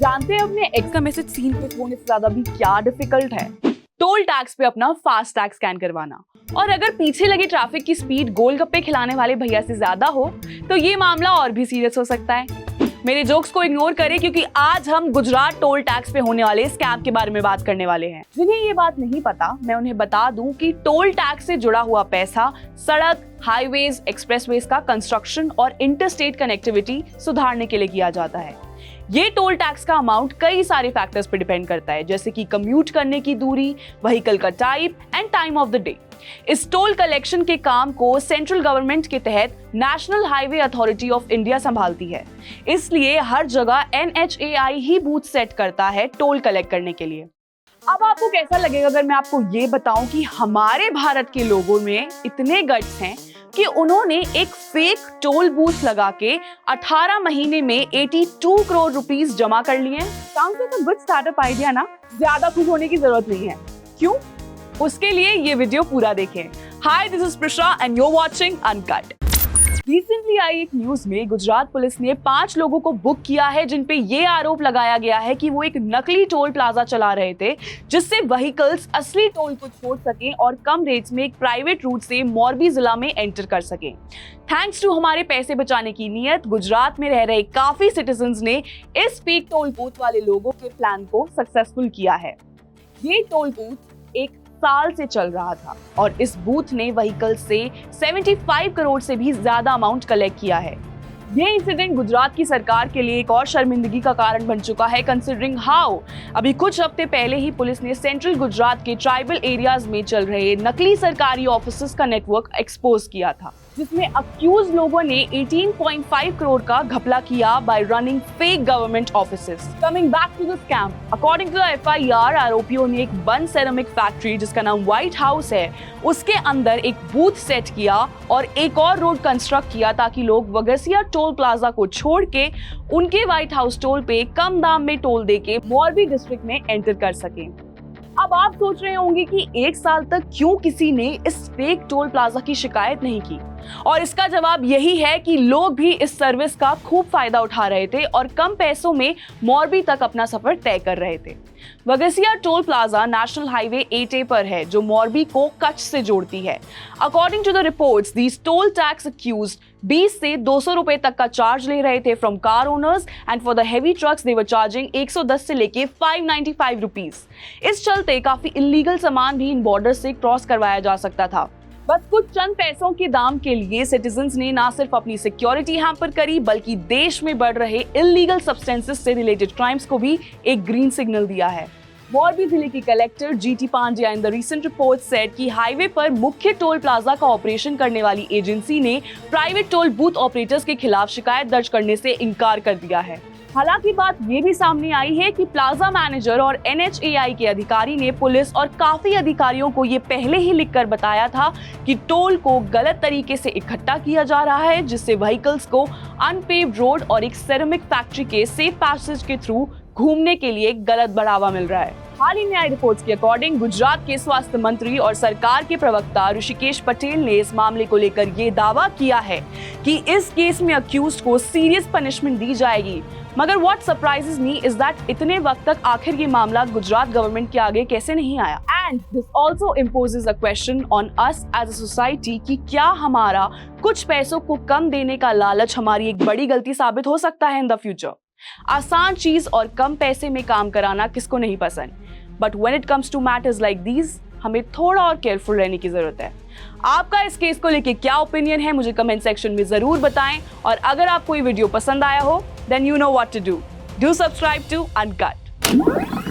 जानते हैं अपने एक्स का मैसेज सीन पे होने से ज्यादा भी क्या डिफिकल्ट है? टोल टैक्स पे अपना फास्ट टैग स्कैन करवाना। और अगर पीछे लगे ट्रैफिक की स्पीड गोलगप्पे खिलाने वाले भैया से ज्यादा हो तो ये मामला और भी सीरियस हो सकता है। मेरे जोक्स को इग्नोर करें क्योंकि आज हम गुजरात टोल टैक्स पे होने वाले स्कैम के बारे में बात करने वाले हैं। जिन्हें ये बात नहीं पता, मैं उन्हें बता दूं कि टोल टैक्स से जुड़ा हुआ पैसा सड़क, हाईवेज, एक्सप्रेसवेज का कंस्ट्रक्शन और इंटरस्टेट कनेक्टिविटी सुधारने के लिए किया जाता है। ये टोल टैक्स का अमाउंट कई सारे फैक्टर्स पर डिपेंड करता है, जैसे कि कम्यूट करने की दूरी, व्हीकल का type and time of the day. इस टोल कलेक्शन के काम को सेंट्रल गवर्नमेंट के तहत national highway authority of India संभालती है, इसलिए हर जगह NHAI ही बूथ सेट करता है टोल कलेक्ट करने के लिए। अब आपको कैसा लगेगा अगर मैं आपको ये बताऊं कि हमारे भारत के लोगों में इतने गट्स हैं कि उन्होंने एक फेक टोल बूथ लगा के 18 महीने में 82 करोड़ रुपीस जमा कर लिए हैं। Sounds like a good startup idea ना? ज्यादा खुश होने की जरूरत नहीं है। क्यों? उसके लिए ये वीडियो पूरा देखें। Hi, this is Prisha and you are watching uncut. Recently I एक न्यूज में गुजरात पुलिस ने 5 लोगों को बुक किया है जिन पे ये आरोप लगाया गया है कि वो एक नकली टोल प्लाजा चला रहे थे, जिससे व्हीकल्स असली टोल को छोड़ सकें और कम रेट्स में एक प्राइवेट रूट से मोरबी जिला में एंटर कर सकें। थैंक्स टू हमारे पैसे बचाने की नीयत, गुजरात में रह रहे काफी सिटीजन्स ने इस फेक टोल बूथ वाले लोगों के प्लान को सक्सेसफुल किया है। ये टोल बूथ एक साल से चल रहा था और इस बूथ ने व्हीकल से 75 करोड़ से भी ज्यादा अमाउंट कलेक्ट किया है। ये इंसिडेंट गुजरात की सरकार के लिए एक और शर्मिंदगी का कारण बन चुका है, कंसिडरिंग हाउ अभी कुछ हफ्ते पहले ही पुलिस ने सेंट्रल गुजरात के ट्राइबल एरियाज में चल रहे नकली सरकारी ऑफिसेस का नेटवर्क एक्सपोज किया था, जिसमें अक्यूज लोगों ने 18.5 करोड़ का घपला किया by running fake government offices. Coming back to the scam, according to the FIR, आरोपियों ने एक बंद सेरेमिक फैक्ट्री जिसका नाम व्हाइट हाउस है, उसके अंदर एक बूथ सेट किया और एक और रोड कंस्ट्रक्ट किया ताकि लोग वगसिया टोल प्लाजा को छोड़ के उनके व्हाइट हाउस टोल पे कम दाम में टोल देके मोरबी डिस्ट्रिक्ट में एंटर कर सकें। अब आप सोच रहे होंगे कि 1 साल तक क्यों किसी ने इस फेक टोल प्लाजा की शिकायत नहीं की, और इसका जवाब यही है कि लोग भी इस सर्विस का खूब फायदा उठा रहे थे और कम पैसों में मोरबी तक अपना सफर तय कर रहे थे। Vagasiya toll plaza national highway 8A पर है जो मोरबी को कच्छ से जोड़ती है। According to the reports, these toll tax accused 20 से 200 रुपए तक का चार्ज ले रहे थे from car owners and for the heavy trucks they were charging 110 से लेके 595 रुपीस। इस चलते काफी इलीगल सामान भी इन बॉर्डर से क्रॉस करवाया जा सकता था। बस कुछ चंद पैसों के दाम के लिए सिटीजन्स ने ना सिर्फ अपनी सिक्योरिटी हैम्पर करी बल्कि देश में बढ़ रहे इलीगल सब्सटेंसेस से रिलेटेड क्राइम्स को भी एक ग्रीन सिग्नल दिया है। मोरबी जिले की collector GT Pandya in the recent report said कि हाईवे पर मुख्य टोल प्लाजा का ऑपरेशन करने वाली एजेंसी ने प्राइवेट टोल बूथ ऑपरेटर्स के खिलाफ शिकायत दर्ज करने से इनकार कर दिया है। हालांकि बात ये भी सामने आई है कि प्लाजा मैनेजर और NHAI के अधिकारी ने पुलिस और काफी अधिकारियों को ये पहले ही लिखकर बताया था कि टोल को गलत तरीके से इकट्ठा किया जा रहा है, जिससे व्हीकल्स को अनपेव्ड रोड और एक सेरेमिक फैक्ट्री के सेफ पैसेज के थ्रू घूमने के लिए गलत बढ़ावा मिल रहा है। हाल ही में आई रिपोर्ट्स के अकॉर्डिंग गुजरात के स्वास्थ्य मंत्री और सरकार के प्रवक्ता ऋषिकेश पटेल ने इस मामले को लेकर ये दावा किया है कि इस केस में अक्यूज्ड को सीरियस पनिशमेंट दी जाएगी। मगर what surprises me is that इतने वक्त तक आखिर ये मामला गुजरात गवर्नमेंट के आगे कैसे नहीं आया। And this also imposes a question on us as a society कि क्या हमारा कुछ पैसों को कम देने का लालच हमारी एक बड़ी गलती साबित हो सकता है इन द फ्यूचर। आसान चीज और कम पैसे में काम कराना किसको नहीं पसंद, but when it comes to matters like these हमें थोड़ा और केयरफुल रहने की जरूरत है। आपका इस केस को लेके क्या ओपिनियन है मुझे कमेंट सेक्शन में जरूर बताएं, और अगर आपको ये वीडियो पसंद आया हो then you know what to do. Do subscribe to uncut.